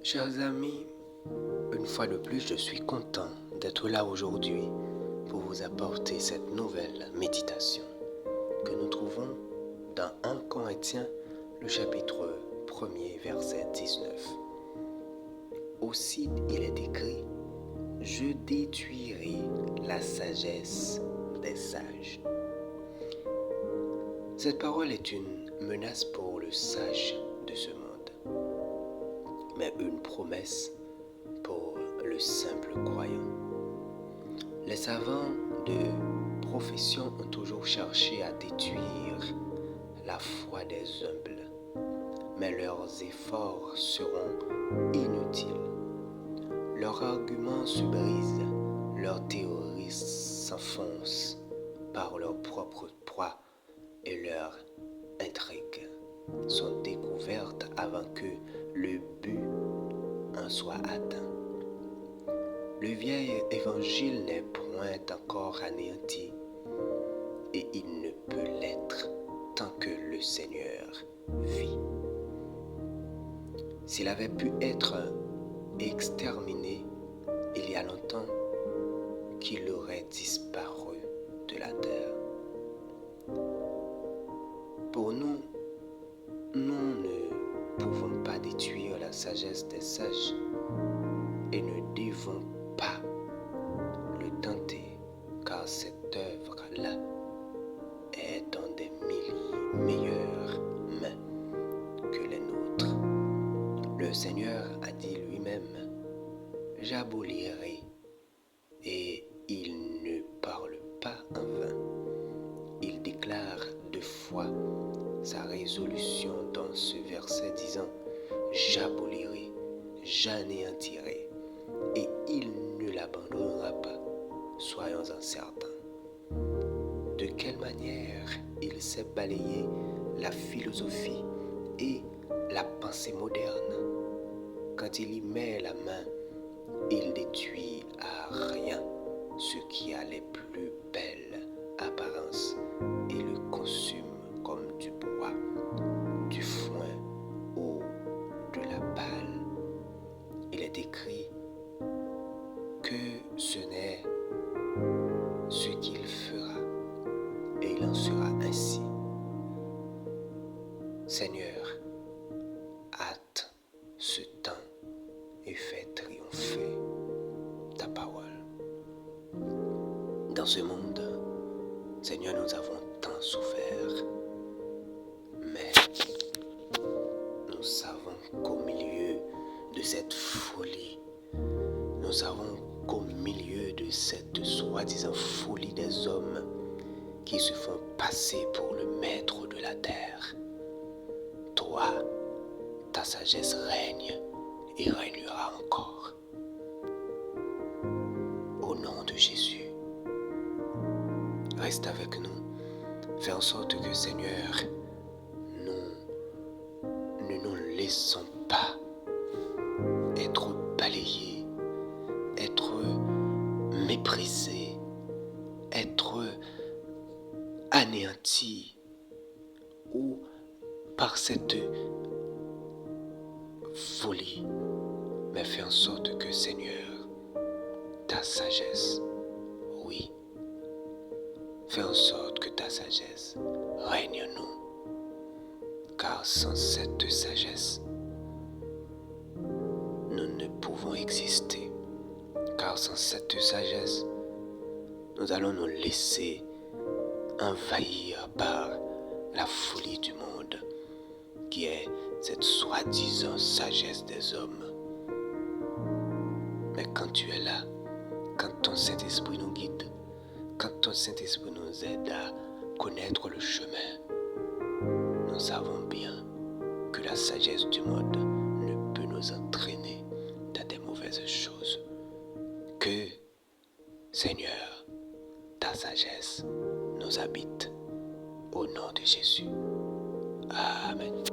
Chers amis, une fois de plus, je suis content d'être là aujourd'hui pour vous apporter cette nouvelle méditation que nous trouvons dans 1 Corinthiens, le chapitre 1er, verset 19. Aussi, il est écrit, « Je détruirai la sagesse des sages. » Cette parole est une menace pour le sage de ce monde, mais une promesse pour le simple croyant. Les savants de profession ont toujours cherché à détruire la foi des humbles, mais leurs efforts seront inutiles. Leurs arguments se brisent, leurs théories s'enfoncent par leur propre poids et leurs intrigues sont découvertes avant que le but en soit atteint. Le vieil évangile n'est point encore anéanti et il ne peut l'être tant que le Seigneur vit. S'il avait pu être exterminé il y a longtemps, qu'il aurait disparu de la terre. Pour nous, nous ne pouvons pas détruire la sagesse des sages et ne devons pas le tenter, car cette œuvre-là est dans des meilleures mains que les nôtres. Le Seigneur a dit lui-même, « J'abolirai » et il ne parle pas en vain. Il déclare 2 fois sa résolution dans ce verset disant « J'abolirai, j'anéantirai » et il ne l'abandonnera pas, soyons-en certains. De quelle manière il sait balayer la philosophie et la pensée moderne? Quand il y met la main, il détruit à rien ce qui a les plus belles apparences et le consume comme du bois, du foin ou de la paille. Il est écrit que ce n'est ce qu'il fera et il en sera ainsi. Seigneur, hâte ce temps et fais triompher ta parole. Dans ce monde, Seigneur, nous avons tant souffert, mais nous savons qu'au milieu de cette folie, nous savons qu'au milieu de cette soi-disant folie des hommes qui se font passer pour le maître de la terre, toi, ta sagesse règne et régnera encore. Au nom de Jésus, reste avec nous. Fais en sorte que, Seigneur, nous ne nous laissons pas être balayés, être méprisés, être anéantis ou par cette folie, mais fais en sorte que, Seigneur, ta sagesse, oui, fais en sorte que ta sagesse règne en nous, car sans cette sagesse, nous ne pouvons exister, car sans cette sagesse, nous allons nous laisser envahir par la folie du monde, qui est cette soi-disant sagesse des hommes. Mais quand tu es là, quand ton Saint-Esprit nous guide, quand ton Saint-Esprit nous aide à connaître le chemin, nous savons bien que la sagesse du monde ne peut nous entraîner dans des mauvaises choses. Que, Seigneur, ta sagesse nous habite au nom de Jésus. Amen.